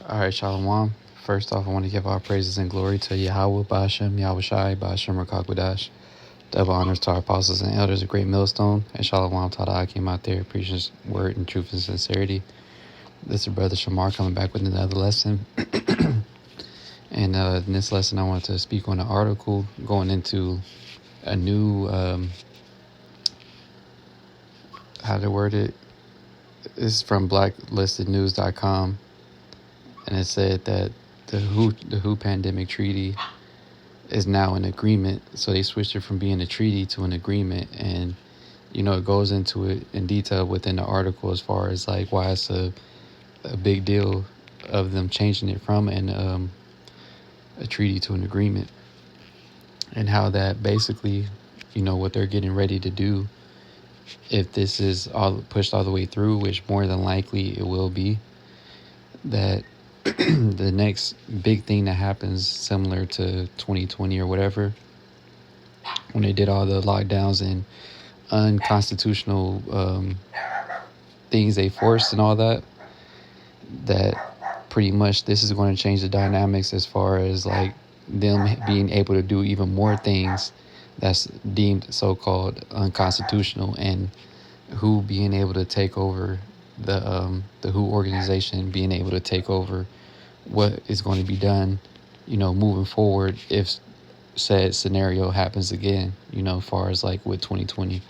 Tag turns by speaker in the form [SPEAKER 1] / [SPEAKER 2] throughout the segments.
[SPEAKER 1] All right, Shalom. First off, I want to give all praises and glory to Yahweh, Ba'ashem, Yahweh Shai, Ba'ashem, Rakakwadash. Double honors to our apostles and elders, a great millstone. And Shalom to I came out there preaching his word in truth and sincerity. This is Brother Shamar coming back with another lesson. And in this lesson, I wanted to speak on an article going into a new, how to word it. This is from blacklistednews.com. And it said that the WHO pandemic treaty is now an agreement. So they switched it from being a treaty to an agreement. And, it goes into it in detail within the article as far as like why it's a big deal of them changing it from a treaty to an agreement, and how that basically, what they're getting ready to do, if this is all pushed all the way through, which more than likely it will be, that the next big thing that happens, similar to 2020 or whatever, when they did all the lockdowns and unconstitutional things they forced and all that pretty much this is going to change the dynamics as far as like them being able to do even more things that's deemed so-called unconstitutional, and who being able to take over the WHO organization, being able to take over what is going to be done, moving forward if said scenario happens again, as far as like with 2020.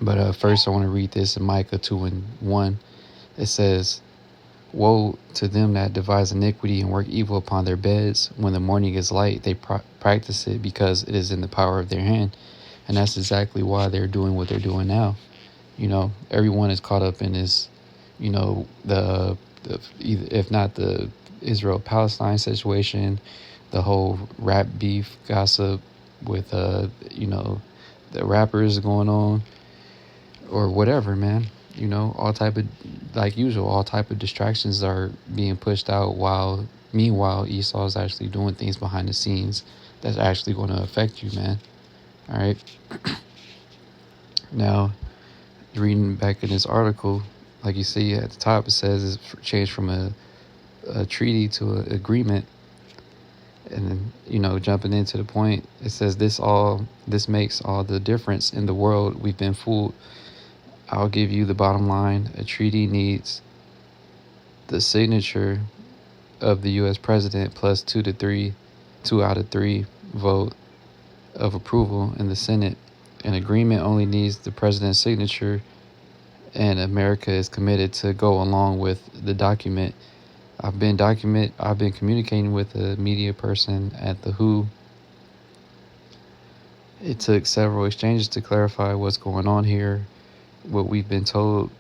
[SPEAKER 1] But first I want to read this in Micah 2:1. It says, "Woe to them that devise iniquity and work evil upon their beds. When the morning is light, they practice it because it is in the power of their hand." And that's exactly why they're doing what they're doing now. Everyone is caught up in this, the if not the Israel-Palestine situation, the whole rap beef gossip with, the rappers going on or whatever, man. All type of, like usual, all type of distractions are being pushed out while, meanwhile, Esau is actually doing things behind the scenes that's actually going to affect you, man. All right. Now, reading back in this article, like you see at the top, it says it's changed from a treaty to an agreement. And then, jumping into the point, it says this makes all the difference in the world. We've been fooled. I'll give you the bottom line. A treaty needs the signature of the U.S. president plus 2 out of 3 vote of approval in the Senate. An agreement only needs the president's signature, and America is committed to go along with the document. I've been communicating with a media person at the WHO. It took several exchanges to clarify what's going on here. What we've been told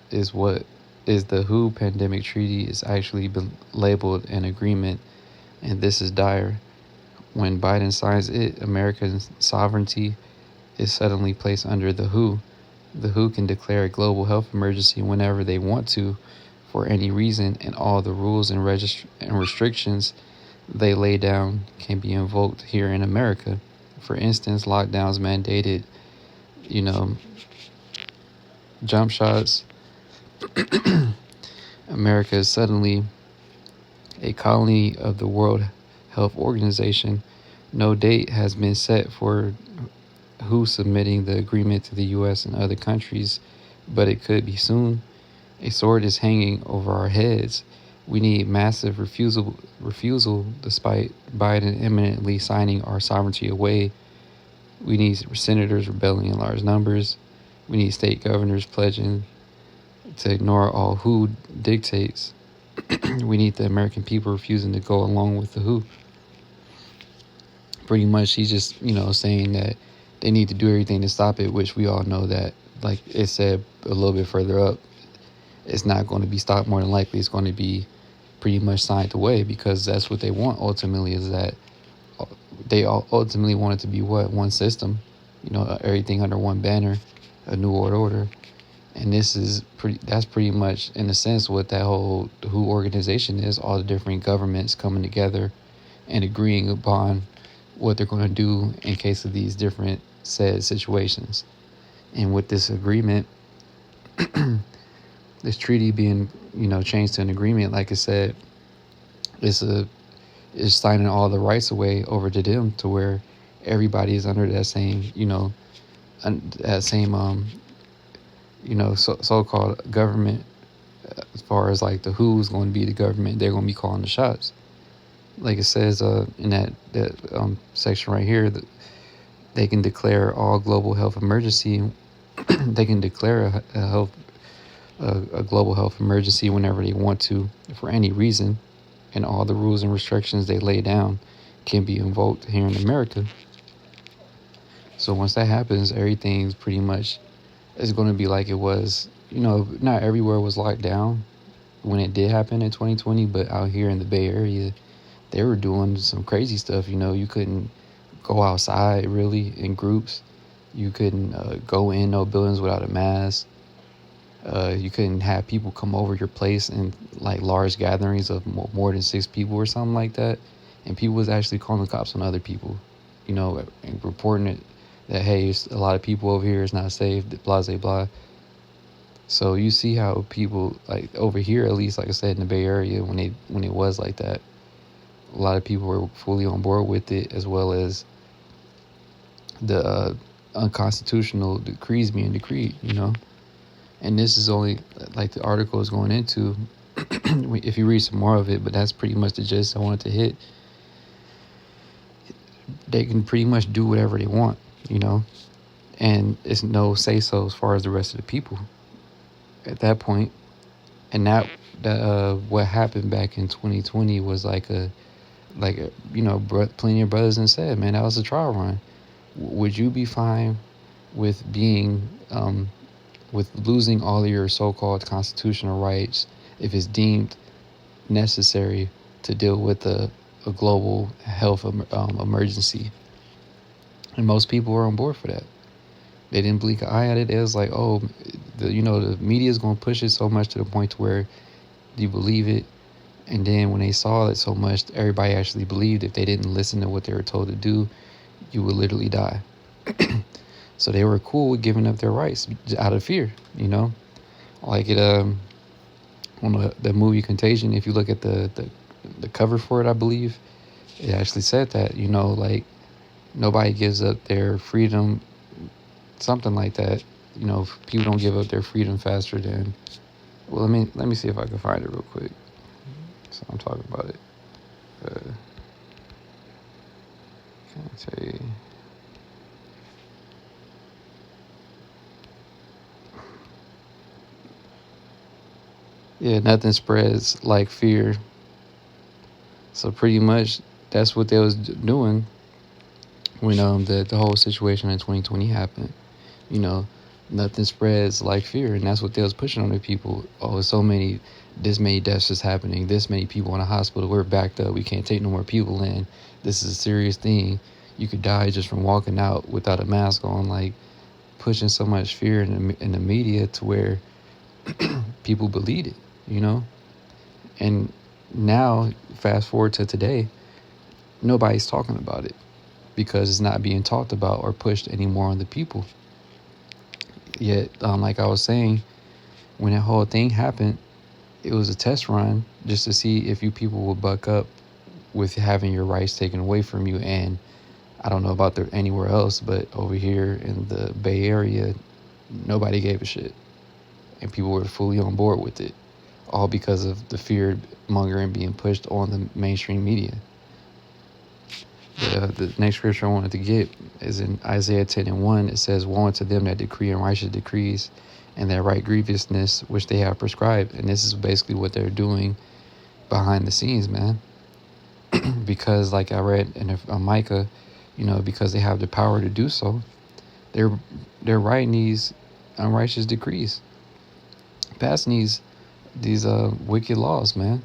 [SPEAKER 1] is the WHO pandemic treaty is actually been labeled an agreement, and this is dire. When Biden signs it, American sovereignty is suddenly placed under the WHO. The WHO can declare a global health emergency whenever they want to, for any reason, and all the rules and restrictions they lay down can be invoked here in America. For instance, lockdowns mandated, jump shots. America is suddenly a colony of the World Health Organization. No date has been set for WHO submitting the agreement to the U.S. and other countries, but it could be soon. A sword is hanging over our heads. We need massive refusal despite Biden imminently signing our sovereignty away. We need senators rebelling in large numbers. We need state governors pledging to ignore all WHO dictates. We need the American people refusing to go along with the WHO. Pretty much, he's just, saying that they need to do everything to stop it, which we all know that, like it said a little bit further up, it's not going to be stopped. More than likely, it's going to be pretty much signed away, because that's what they want ultimately, is that they ultimately want it to be one system, everything under one banner, a new world order. And that's pretty much, in a sense, what that whole WHO organization is, all the different governments coming together and agreeing upon what they're going to do in case of these different said situations. And with this agreement, this treaty being, changed to an agreement, like I said, is signing all the rights away over to them, to where everybody is under that same, that same, so-called government. As far as like the who's going to be the government, they're going to be calling the shots. Like it says in that section right here, that they can declare all global health emergency. They can declare a global health emergency whenever they want to, for any reason, and all the rules and restrictions they lay down can be invoked here in America. So once that happens, everything's pretty much is going to be like it was. Not everywhere was locked down when it did happen in 2020, but out here in the Bay Area, they were doing some crazy stuff. You couldn't go outside really in groups. You couldn't go in no buildings without a mask. You couldn't have people come over your place in like large gatherings of more than 6 people or something like that. And people was actually calling the cops on other people, and reporting it that, hey, there's a lot of people over here, it's not safe, blah, blah, blah. So you see how people, like over here, at least, like I said, in the Bay Area, when it was like that, a lot of people were fully on board with it, as well as the unconstitutional decrees being decreed, And this is only, like the article is going into, if you read some more of it, but that's pretty much the gist I wanted to hit. They can pretty much do whatever they want, and it's no say-so as far as the rest of the people at that point. And what happened back in 2020 was plenty of brothers and said, man, that was a trial run. Would you be fine with being with losing all of your so-called constitutional rights if it's deemed necessary to deal with a global health emergency? And most people were on board for that. They didn't blink an eye at it. It was like, oh, the media is going to push it so much to the point to where you believe it. And then when they saw it so much, everybody actually believed if they didn't listen to what they were told to do, you would literally die. So they were cool with giving up their rights out of fear, Like it on the movie Contagion, if you look at the cover for it, I believe, it actually said that, like nobody gives up their freedom, something like that. People don't give up their freedom faster than, well, let me see if I can find it real quick. So I'm talking about it. Can I tell you? Yeah, nothing spreads like fear. So pretty much that's what they was doing when the whole situation in 2020 happened. Nothing spreads like fear, and that's what they was pushing on the people. Oh, this many deaths is happening, this many people in a hospital, we're backed up, we can't take no more people in, this is a serious thing, you could die just from walking out without a mask on, like pushing so much fear in the media to where people believe it, And now, fast forward to today, nobody's talking about it because it's not being talked about or pushed anymore on the people. Yet, like I was saying, when that whole thing happened, it was a test run just to see if you people would buck up with having your rights taken away from you. And I don't know about anywhere else, but over here in the Bay Area, nobody gave a shit. And people were fully on board with it, all because of the fear mongering being pushed on the mainstream media. The next scripture I wanted to get is in Isaiah 10:1. It says, woe unto them that decree unrighteous decrees, and that write grievousness which they have prescribed. And this is basically what they're doing behind the scenes, man. Because like I read in Micah, because they have the power to do so, they're writing these unrighteous decrees, passing these wicked laws, man.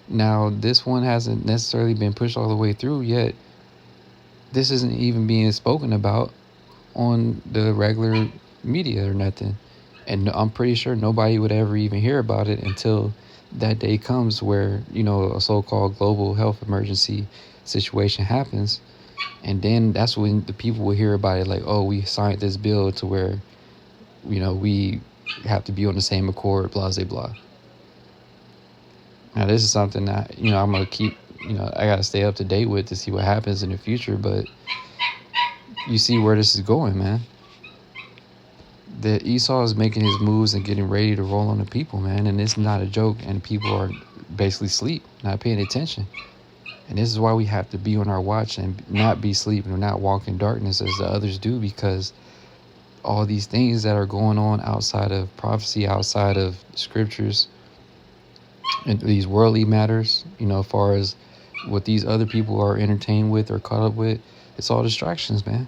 [SPEAKER 1] Now, this one hasn't necessarily been pushed all the way through yet. This isn't even being spoken about on the regular media or nothing. And I'm pretty sure nobody would ever even hear about it until that day comes where, a so-called global health emergency situation happens. And then that's when the people will hear about it, like, oh, we signed this bill to where, we have to be on the same accord, blah, blah, blah. Now, this is something that, I'm going to keep, I got to stay up to date with to see what happens in the future. But you see where this is going, man. That Esau is making his moves and getting ready to roll on the people, man. And it's not a joke. And people are basically asleep, not paying attention. And this is why we have to be on our watch and not be sleeping or not walk in darkness as the others do, because all these things that are going on outside of prophecy, outside of scriptures, and these worldly matters, as far as what these other people are entertained with or caught up with, it's all distractions, man.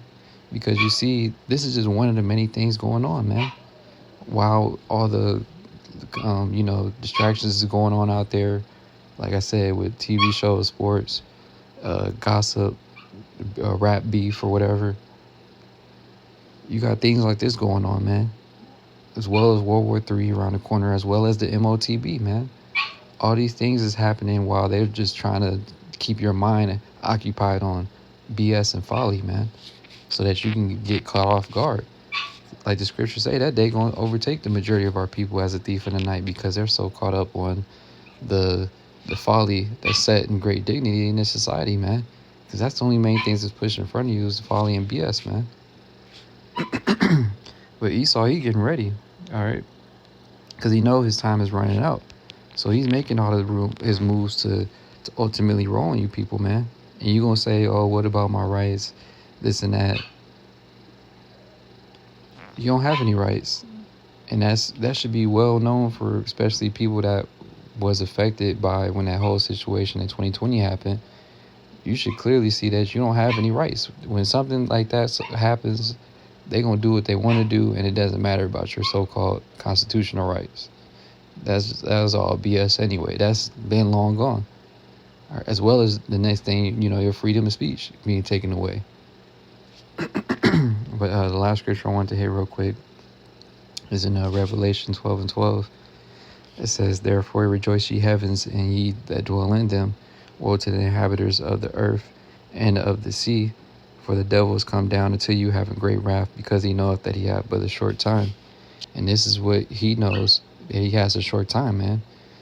[SPEAKER 1] Because you see, this is just one of the many things going on, man. While all the, distractions is going on out there, like I said, with TV shows, sports, gossip, rap beef or whatever, you got things like this going on, man. As well as World War III around the corner, as well as the MOTB, man. All these things is happening while they're just trying to keep your mind occupied on BS and folly, man, so that you can get caught off guard. Like the scriptures say, that day going to overtake the majority of our people as a thief in the night, because they're so caught up on the folly that's set in great dignity in this society, man. Because that's the only main things that's pushed in front of you is folly and BS, man. But Esau, he getting ready, all right, because he know his time is running out. So he's making all his moves to ultimately roll on you people, man. And you gonna say, oh, what about my rights, this and that? You don't have any rights. And that should be well known for especially people that was affected by when that whole situation in 2020 happened. You should clearly see that you don't have any rights. When something like that happens, they're going to do what they want to do, and it doesn't matter about your so-called constitutional rights. That was all BS anyway. That's been long gone. Right, as well as the next thing, your freedom of speech being taken away. But the last scripture I wanted to hit real quick is in Revelation 12:12. It says, therefore rejoice ye heavens, and ye that dwell in them. Woe to the inhabitants of the earth and of the sea, for the devil is come down unto you having great wrath, because he knoweth that he hath but a short time. And this is what he knows, that he has a short time, man.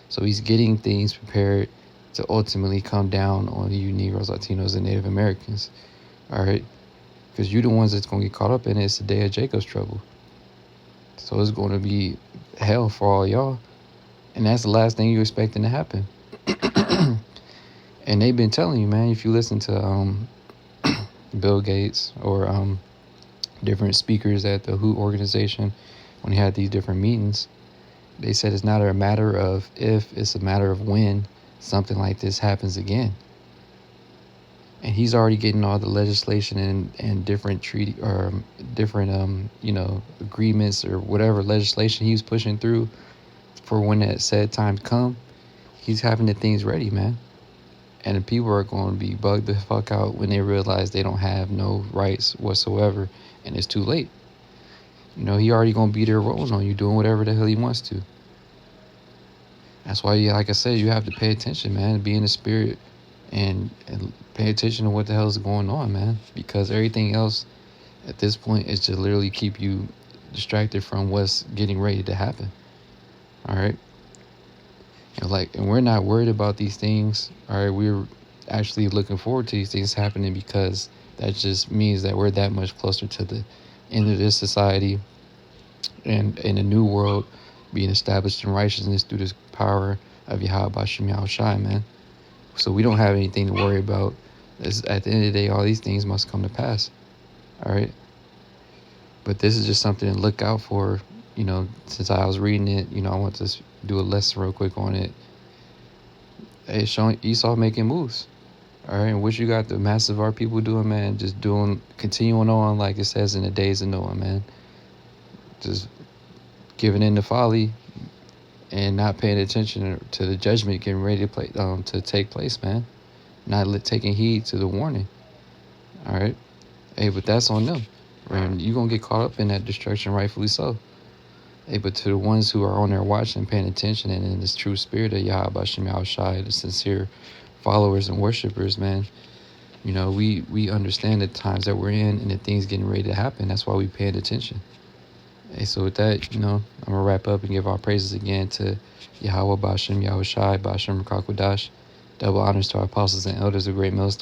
[SPEAKER 1] So he's getting things prepared to ultimately come down on you Negroes, Latinos, and Native Americans. All right? Because you're the ones that's going to get caught up in it. It's the day of Jacob's trouble. So it's going to be hell for all y'all. And that's the last thing you're expecting to happen. And they've been telling you, man, if you listen to Bill Gates or different speakers at the WHO organization, when he had these different meetings, they said it's not a matter of if, it's a matter of when something like this happens again. And he's already getting all the legislation and different treaty or different agreements or whatever legislation he was pushing through for when that said time come. He's having the things ready, man. And the people are going to be bugged the fuck out when they realize they don't have no rights whatsoever, and it's too late. He already going to be there rolling on you, doing whatever the hell he wants to. That's why, like I said, you have to pay attention, man, be in the spirit and pay attention to what the hell is going on, man. Because everything else at this point is to literally keep you distracted from what's getting ready to happen. All right? And we're not worried about these things. All right? We're actually looking forward to these things happening, because that just means that we're that much closer to the end of this society and in a new world being established in righteousness through this power of Yahweh Bashem Yahushai, man. So we don't have anything to worry about. At the end of the day, all these things must come to pass. All right? But this is just something to look out for. Since I was reading it, I want to do a lesson real quick on it. It's showing Esau making moves. All right? And what you got the massive of our people doing, man, just continuing on like it says in the days of Noah, man. Just giving in to folly and not paying attention to the judgment getting ready to take place, man. Not taking heed to the warning. All right? Hey, but that's on them. Right? You're going to get caught up in that destruction, rightfully so. Hey, but to the ones who are on there watching, paying attention, and in this true spirit of Yahweh Bashem Yahushai, the sincere followers and worshipers, man, we understand the times that we're in and the things getting ready to happen. That's why we paying attention. Hey, so with that, I'm gonna wrap up and give our praises again to Yahweh Bashem, Yahweh Shai, Bashem Rakakwadash. Double honors to our apostles and elders of Great Millstone.